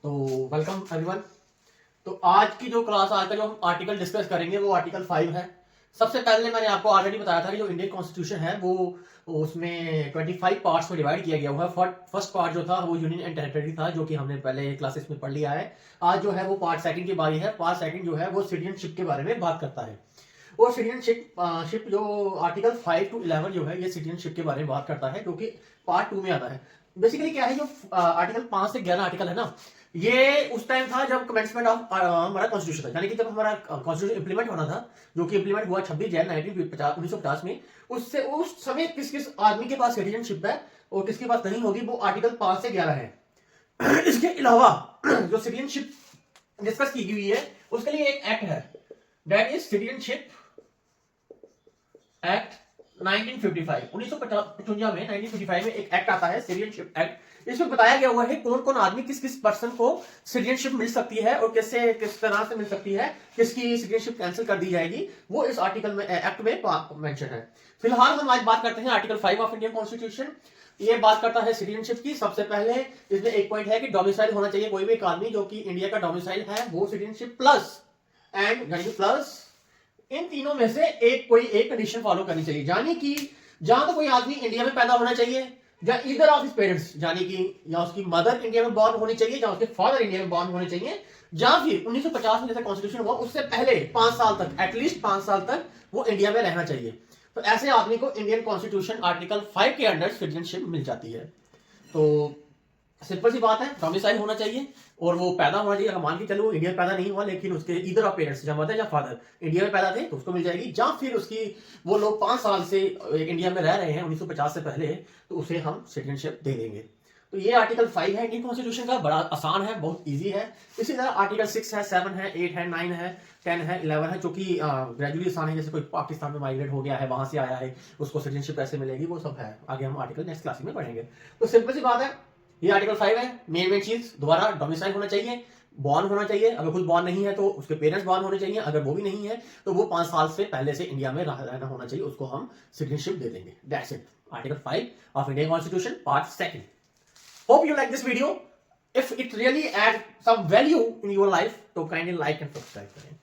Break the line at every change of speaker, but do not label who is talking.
तो welcome everyone. तो आज की जो क्लास, आज का जो हम आर्टिकल डिस्कस करेंगे वो आर्टिकल 5 है। सबसे पहले मैंने आपको ऑलरेडी बताया था कि जो इंडियन कॉन्स्टिट्यूशन है वो उसमें 25 पार्ट्स में डिवाइड किया गया हुआ है। फर्स्ट पार्ट जो था वो यूनियन एंड टेरिटरी था, जो कि हमने पहले क्लासेस में पढ़ लिया है। आज जो है वो पार्ट सेकंड की बारी है। पार्ट सेकंड जो है वो सिटीजनशिप के बारे में बात करता है। और सिटीजनशिप जो आर्टिकल 5 to 11 जो है ये सिटीजनशिप के बारे में बात करता है, जो कि पार्ट 2 में आता है। बेसिकली क्या है, जो आर्टिकल 5 से 11 आर्टिकल है ना, ये उस टाइम था जब कमेंसमेंट ऑफ हमारा कॉन्स्टिट्यूशन था, यानी कि जब हमारा कॉन्स्टिट्यूशन इंप्लीमेंट होना था, जो कि इंप्लीमेंट हुआ 26 जनवरी 1950 में। उससे उस समय किस किस आदमी के पास सिटीजनशिप है और किसके पास नहीं होगी, वो आर्टिकल 5 से 11 है। इसके अलावा जो सिटीजनशिप डिस्कस की हुई है उसके लिए एक एक्ट है, दैट इज सिटीजनशिप एक्ट 1955 में 1955 में एक एक्ट आता है, सिटीजनशिप एक्ट। इसमें बताया गया हुआ है कौन कौन आदमी किस किस पर्सन को सिटीजनशिप मिल सकती है और कैसे किस तरह से मिल सकती है, किसकी सिटीजनशिप कैंसिल कर दी जाएगी, वो इस आर्टिकल में एक्ट में मेंशन है। फिलहाल हम आज बात करते हैं आर्टिकल 5 ऑफ इंडियन कॉन्स्टिट्यूशन। ये बात करता है सिटीजनशिप की। सबसे पहले इसमें एक पॉइंट है कि डोमिसाइल होना चाहिए कोई भी एक आदमी जो कि इंडिया का डोमिसाइल है, वो सिटीजनशिप प्लस प्लस इन तीनों में से कोई एक कंडीशन फॉलो करनी चाहिए, यानी कि जहां तो कोई आदमी इंडिया में पैदा होना चाहिए, या इधर ऑफ हिज पेरेंट्स, यानी कि या उसकी मदर इंडिया में बॉर्न होनी चाहिए, या उसके फादर इंडिया में बॉर्न होने चाहिए, या फिर 1950 में जैसे कॉन्स्टिट्यूशन हुआ उससे पहले 5 साल तक, एटलीस्ट 5 साल तक वो इंडिया में रहना चाहिए। तो ऐसे आदमी को इंडियन कॉन्स्टिट्यूशन आर्टिकल 5 के अंडर सिटीजनशिप मिल जाती है। तो सिंपल सी बात है, डोमिसाइल होना चाहिए और वो पैदा होना चाहिए। अगर मान के चलो वो इंडिया में पैदा नहीं हुआ लेकिन उसके इधर ऑफ पेरेंट्स, या मदर या फादर इंडिया में पैदा थे, तो उसको मिल जाएगी। या फिर उसकी वो लोग 5 साल से इंडिया में रह रहे हैं 1950 से पहले, तो उसे हम सिटीजनशिप दे देंगे। तो ये आर्टिकल 5 है इंडियन कॉन्स्टिट्यूशन का, बड़ा आसान है, बहुत ईजी है। इसी तरह आर्टिकल 6 है, 7 है, 8 है, 9 है, 10 है, 11 है, जो कि ग्रेजुअली आसान है। जैसे कोई पाकिस्तान में माइग्रेट हो गया है, वहां से आया है, उसको सिटीजनशिप कैसे मिलेगी, वो सब है। आगे हम आर्टिकल नेक्स्ट क्लास में पढ़ेंगे। तो सिंपल सी बात है, ये आर्टिकल 5 है। मेन चीज दोबारा डोमिसाइल होना चाहिए, बॉर्न होना चाहिए। अगर कुछ बॉर्न नहीं है तो उसके पेरेंट्स बॉर्न होने चाहिए। अगर वो भी नहीं है तो वो 5 साल से पहले से इंडिया में रहना होना चाहिए, उसको हम सिटीजनशिप दे देंगे। That's it, article 5 of Indian constitution part second. Hope you like this video. If it really add some value in your life तो काइंडली लाइक एंड सब्सक्राइब करें।